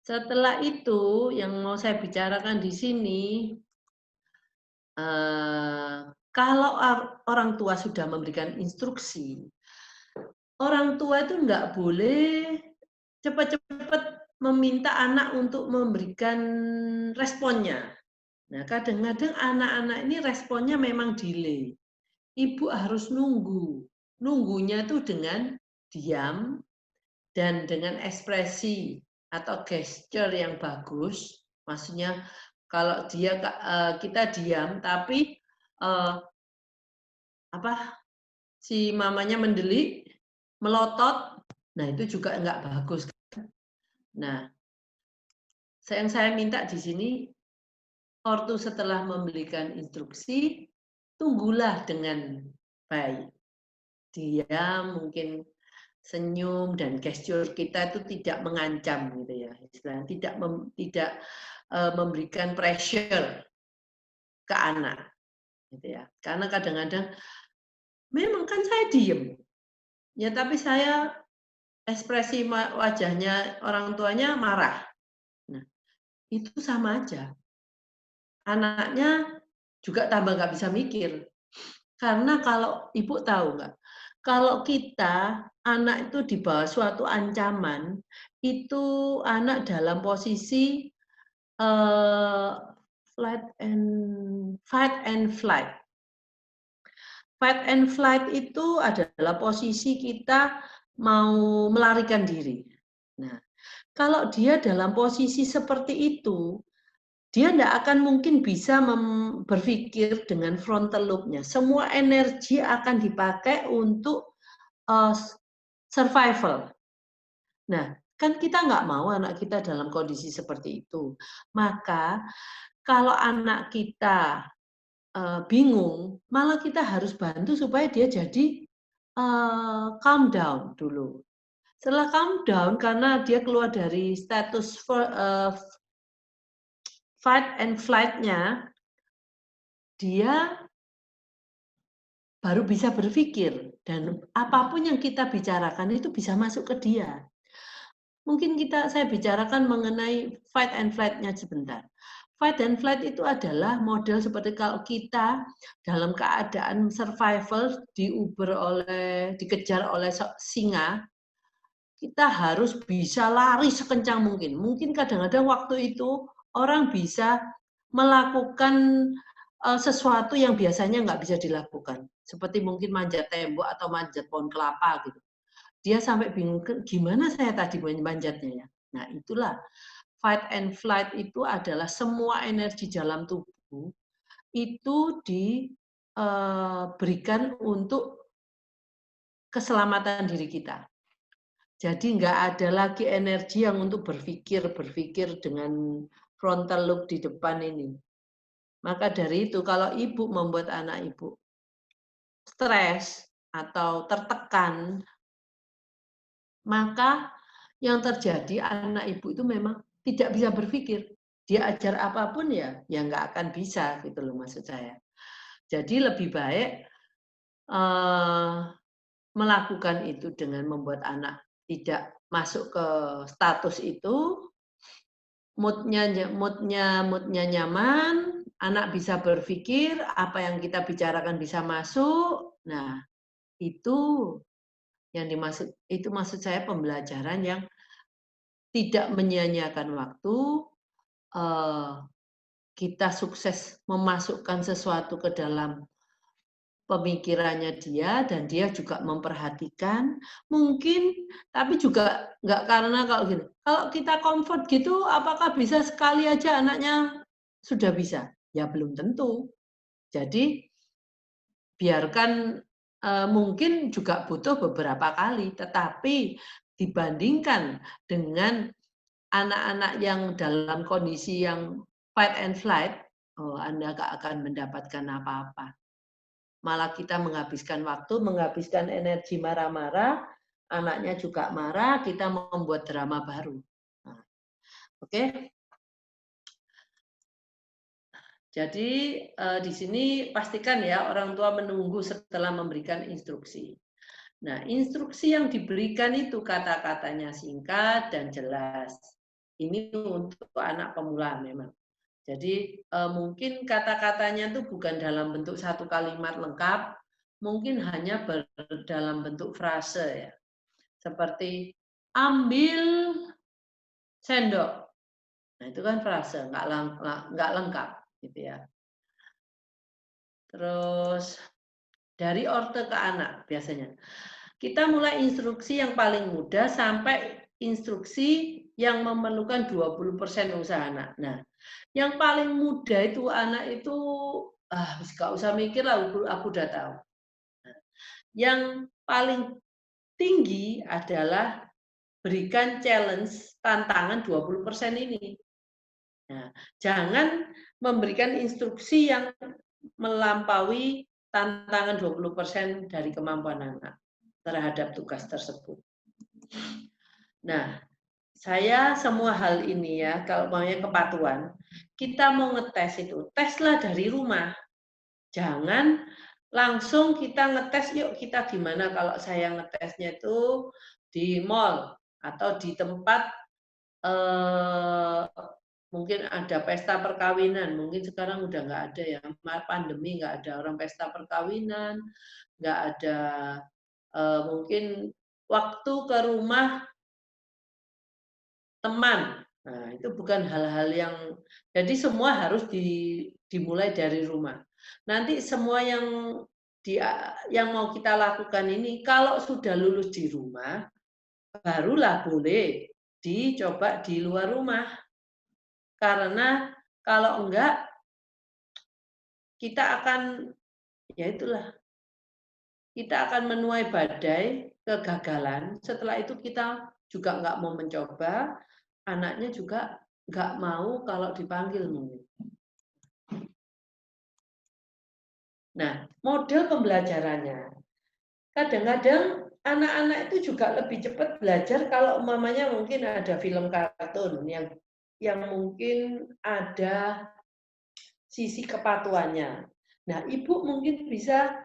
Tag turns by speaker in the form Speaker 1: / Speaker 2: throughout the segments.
Speaker 1: Setelah itu yang mau saya bicarakan di sini, kalau orang tua sudah memberikan instruksi, orang tua itu nggak boleh cepat-cepat meminta anak untuk memberikan responnya. Nah, kadang-kadang anak-anak ini responnya memang delay. Ibu harus nunggu. Nunggunya itu dengan diam dan dengan ekspresi atau gesture yang bagus. Maksudnya kalau kita diam tapi si mamanya mendelik, melotot, nah itu juga enggak bagus. Nah, yang saya minta di sini, ortu setelah memberikan instruksi, tunggulah dengan baik. Dia mungkin senyum dan gesture kita itu tidak mengancam gitu ya, istilahnya tidak memberikan pressure ke anak, gitu ya. Karena kadang-kadang memang kan saya diem, ya tapi saya ekspresi wajahnya orang tuanya marah. Nah, itu sama aja. Anaknya juga tambah nggak bisa mikir. Karena kalau ibu tahu nggak, kalau kita anak itu di bawah suatu ancaman, itu anak dalam posisi fight and flight. Fight and flight itu adalah posisi kita mau melarikan diri. Nah, kalau dia dalam posisi seperti itu, dia tidak akan mungkin bisa berpikir dengan frontal lobe-nya. Semua energi akan dipakai untuk survival. Nah, kan kita nggak mau anak kita dalam kondisi seperti itu. Maka kalau anak kita bingung, malah kita harus bantu supaya dia jadi calm down dulu. Setelah calm down, karena dia keluar dari status fight and flight-nya, dia baru bisa berpikir. Dan apapun yang kita bicarakan itu bisa masuk ke dia. Mungkin saya bicarakan mengenai fight and flight-nya sebentar. Fight and flight itu adalah model seperti kalau kita dalam keadaan survival dikejar oleh singa, kita harus bisa lari sekencang mungkin. Mungkin kadang-kadang waktu itu orang bisa melakukan sesuatu yang biasanya nggak bisa dilakukan. Seperti mungkin manjat tembok atau manjat pohon kelapa gitu. Dia sampai bingung, gimana saya tadi manjatnya ya. Nah itulah, fight and flight itu adalah semua energi dalam tubuh itu diberikan untuk keselamatan diri kita. Jadi nggak ada lagi energi yang untuk berpikir dengan frontal lobe di depan ini. Maka dari itu kalau ibu membuat anak ibu stres atau tertekan, maka yang terjadi anak ibu itu memang tidak bisa berpikir. Dia ajar apapun ya nggak akan bisa gitu loh maksud saya. Jadi lebih baik melakukan itu dengan membuat anak tidak masuk ke status itu, moodnya nyaman, anak bisa berpikir, apa yang kita bicarakan bisa masuk. Nah, itu yang dimaksud, itu maksud saya pembelajaran yang tidak menyia-nyiakan waktu, kita sukses memasukkan sesuatu ke dalam pemikirannya dia dan dia juga memperhatikan mungkin, tapi juga nggak karena kalau gini, kalau kita comfort gitu apakah bisa sekali aja anaknya sudah bisa? Ya belum tentu. Jadi biarkan mungkin juga butuh beberapa kali, tetapi dibandingkan dengan anak-anak yang dalam kondisi yang fight and flight, Anda nggak akan mendapatkan apa-apa. Malah kita menghabiskan waktu, menghabiskan energi marah-marah, anaknya juga marah, kita membuat drama baru. Nah, oke? Jadi di sini pastikan ya orang tua menunggu setelah memberikan instruksi. Nah, instruksi yang diberikan itu kata-katanya singkat dan jelas. Ini untuk anak pemula memang. Jadi mungkin kata-katanya itu bukan dalam bentuk satu kalimat lengkap, mungkin hanya dalam bentuk frase ya. Seperti ambil sendok. Nah, itu kan frase, nggak lengkap gitu ya. Terus dari orte ke anak biasanya. Kita mulai instruksi yang paling mudah sampai instruksi yang memerlukan 20% usaha anak. Nah, yang paling mudah itu anak itu nggak usah mikir lah, aku udah tahu. Nah, yang paling tinggi adalah berikan challenge, tantangan 20% ini. Nah, jangan memberikan instruksi yang melampaui tantangan 20% dari kemampuan anak terhadap tugas tersebut. Nah, saya semua hal ini ya, kalau maunya kepatuhan, kita mau ngetes itu, teslah dari rumah. Jangan langsung kita ngetes, yuk kita gimana kalau saya ngetesnya itu di mall atau di tempat mungkin ada pesta perkawinan, mungkin sekarang udah nggak ada ya, pandemi nggak ada orang pesta perkawinan, nggak ada mungkin waktu ke rumah teman. Nah, itu bukan hal-hal yang, jadi semua harus dimulai dari rumah. Nanti semua yang mau kita lakukan ini, kalau sudah lulus di rumah, barulah boleh dicoba di luar rumah. Karena kalau enggak, kita akan, ya itulah, kita akan menuai badai kegagalan. Setelah itu kita juga nggak mau mencoba, anaknya juga nggak mau kalau dipanggil mungkin. Nah, model pembelajarannya. Kadang-kadang anak-anak itu juga lebih cepat belajar kalau umpamanya mungkin ada film kartun yang mungkin ada sisi kepatuhannya. Nah, ibu mungkin bisa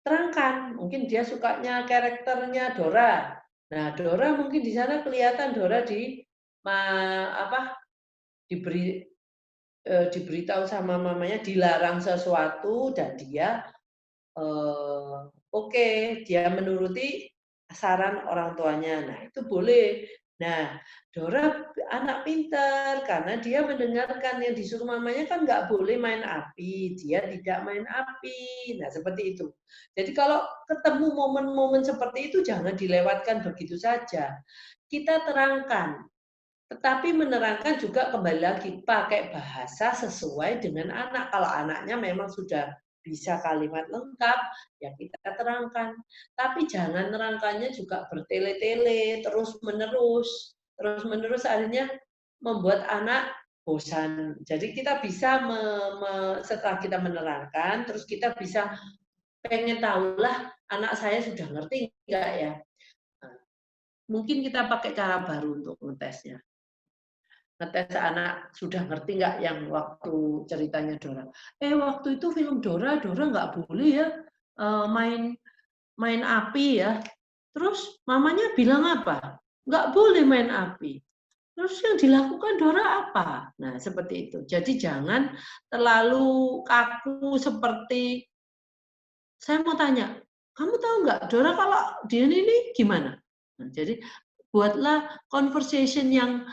Speaker 1: terangkan, mungkin dia sukanya karakternya Dora. Nah, Dora mungkin di sana kelihatan Dora diberitahu sama mamanya dilarang sesuatu dan dia oke, dia menuruti saran orang tuanya. Nah, itu boleh. Nah, Dora anak pintar karena dia mendengarkan yang disuruh mamanya kan nggak boleh main api. Dia tidak main api. Nah, seperti itu. Jadi kalau ketemu momen-momen seperti itu jangan dilewatkan begitu saja. Kita terangkan. Tetapi menerangkan juga kembali lagi pakai bahasa sesuai dengan anak. Kalau anaknya memang sudah bisa kalimat lengkap, ya kita terangkan. Tapi jangan nerangkannya juga bertele-tele, terus-menerus. Terus-menerus akhirnya membuat anak bosan. Jadi kita bisa, setelah kita menerangkan, terus kita bisa pengen tahulah anak saya sudah ngerti enggak ya. Nah, mungkin kita pakai cara baru untuk ngetesnya. Ngetes anak sudah ngerti nggak yang waktu ceritanya Dora. Waktu itu film Dora nggak boleh ya main api ya. Terus mamanya bilang apa? Nggak boleh main api. Terus yang dilakukan Dora apa? Nah, seperti itu. Jadi jangan terlalu kaku seperti, saya mau tanya, kamu tahu nggak Dora kalau dia ini gimana? Nah, jadi buatlah conversation yang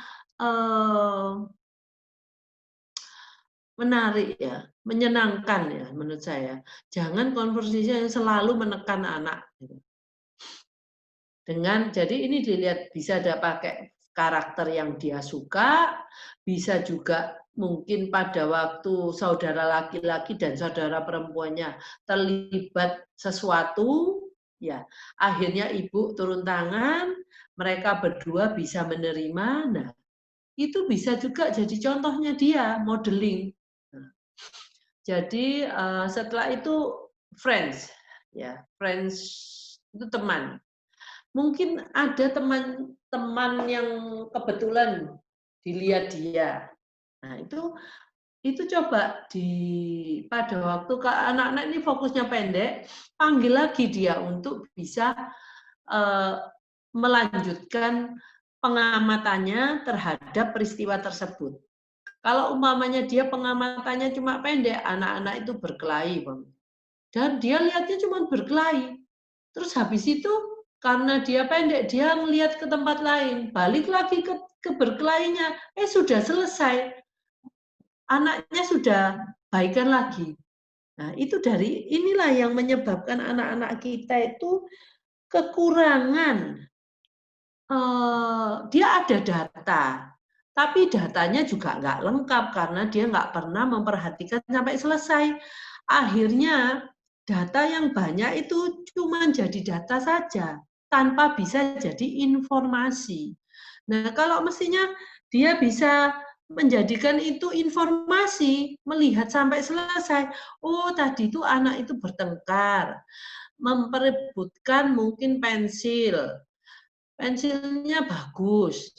Speaker 1: menarik ya, menyenangkan ya menurut saya. Jangan conversation yang selalu menekan anak. Jadi ini dilihat bisa ada pakai karakter yang dia suka, bisa juga mungkin pada waktu saudara laki-laki dan saudara perempuannya terlibat sesuatu, ya akhirnya ibu turun tangan, mereka berdua bisa menerima. Nah, itu bisa juga jadi contohnya dia modeling. Jadi setelah itu friends, ya friends itu teman. Mungkin ada teman-teman yang kebetulan dilihat dia. Nah itu coba pada waktu anak-anak ini fokusnya pendek, panggil lagi dia untuk bisa melanjutkan pengamatannya terhadap peristiwa tersebut. Kalau umpamanya dia pengamatannya cuma pendek, anak-anak itu berkelahi, Bang. Dan dia lihatnya cuma berkelahi. Terus habis itu karena dia pendek, dia melihat ke tempat lain, balik lagi ke berkelahinya, sudah selesai. Anaknya sudah baikan lagi. Nah, itu dari inilah yang menyebabkan anak-anak kita itu kekurangan. Dia ada data, tapi datanya juga nggak lengkap karena dia nggak pernah memperhatikan sampai selesai. Akhirnya data yang banyak itu cuma jadi data saja, tanpa bisa jadi informasi. Nah, kalau mestinya dia bisa menjadikan itu informasi, melihat sampai selesai. Oh, tadi itu anak itu bertengkar, memperebutkan mungkin pensil. Pensilnya bagus.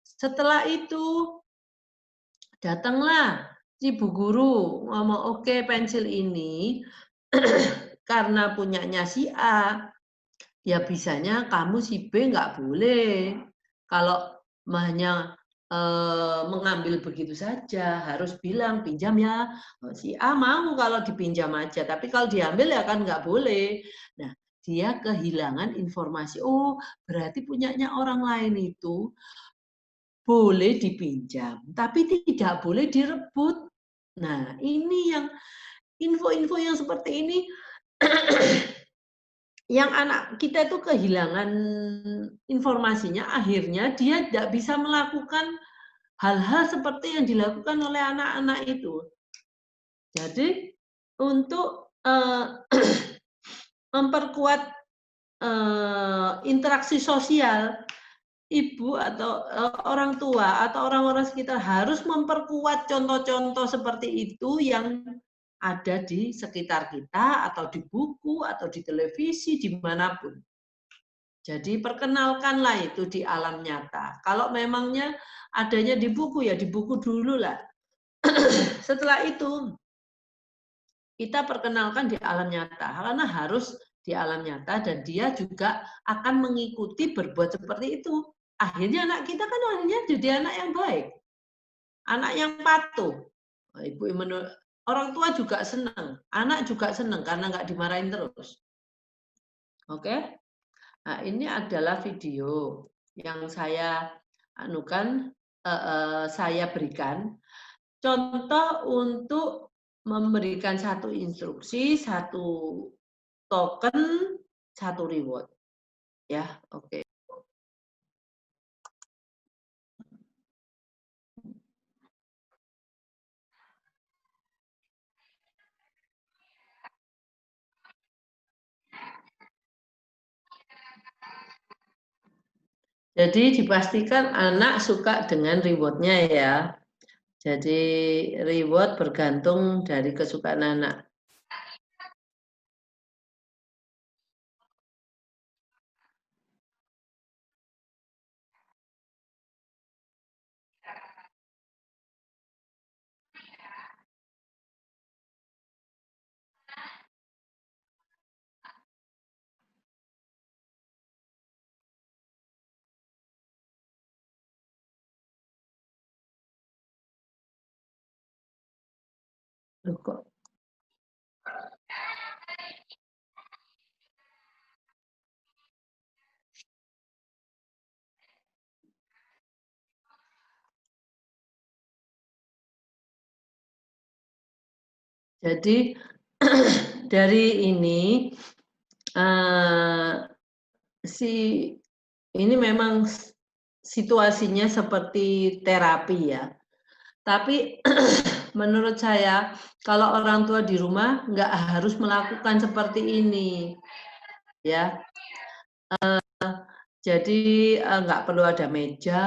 Speaker 1: Setelah itu datanglah si bu guru ngomong, oke, pensil ini karena punyanya si A, ya bisanya kamu si B nggak boleh. Kalau hanya mengambil begitu saja, harus bilang pinjam ya. Si A mau kalau dipinjam aja, tapi kalau diambil ya kan nggak boleh. Nah, dia kehilangan informasi. Oh, berarti punyanya orang lain itu boleh dipinjam, tapi tidak boleh direbut. Nah, ini yang info-info yang seperti ini yang anak kita itu kehilangan informasinya, akhirnya dia tidak bisa melakukan hal-hal seperti yang dilakukan oleh anak-anak itu. Jadi untuk memperkuat interaksi sosial, ibu atau orang tua atau orang-orang sekitar harus memperkuat contoh-contoh seperti itu yang ada di sekitar kita atau di buku atau di televisi dimanapun. Jadi perkenalkanlah itu di alam nyata. Kalau memangnya adanya di buku ya di buku dulu lah. Setelah itu kita perkenalkan di alam nyata karena harus di alam nyata dan dia juga akan mengikuti berbuat seperti itu. Akhirnya anak kita kan akhirnya jadi anak yang baik, anak yang patuh. Ibu orang tua juga senang, anak juga senang karena nggak dimarahin terus. Oke, nah ini adalah video yang saya anukan, saya berikan contoh untuk memberikan satu instruksi, satu token, satu reward. Ya, oke. Jadi dipastikan anak suka dengan reward-nya ya. Jadi reward bergantung dari kesukaan anak. Loh, kok. Jadi dari ini ini memang situasinya seperti terapi ya. Tapi menurut saya kalau orang tua di rumah nggak harus melakukan seperti ini, ya. Jadi nggak perlu ada meja,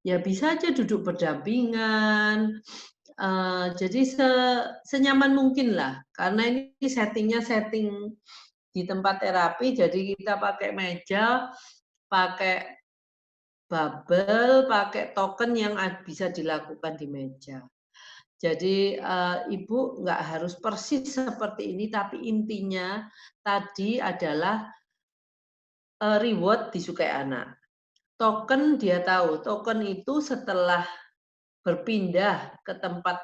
Speaker 1: ya bisa aja duduk berdampingan. Jadi senyaman mungkin lah, karena ini settingnya setting di tempat terapi, jadi kita pakai meja, pakai bubble, pakai token yang bisa dilakukan di meja. Jadi ibu nggak harus persis seperti ini, tapi intinya tadi adalah reward disukai anak. token dia tahu, token itu setelah berpindah ke tempat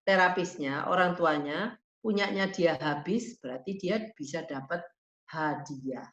Speaker 1: terapisnya, orang tuanya, punyanya dia habis, berarti dia bisa dapat hadiah.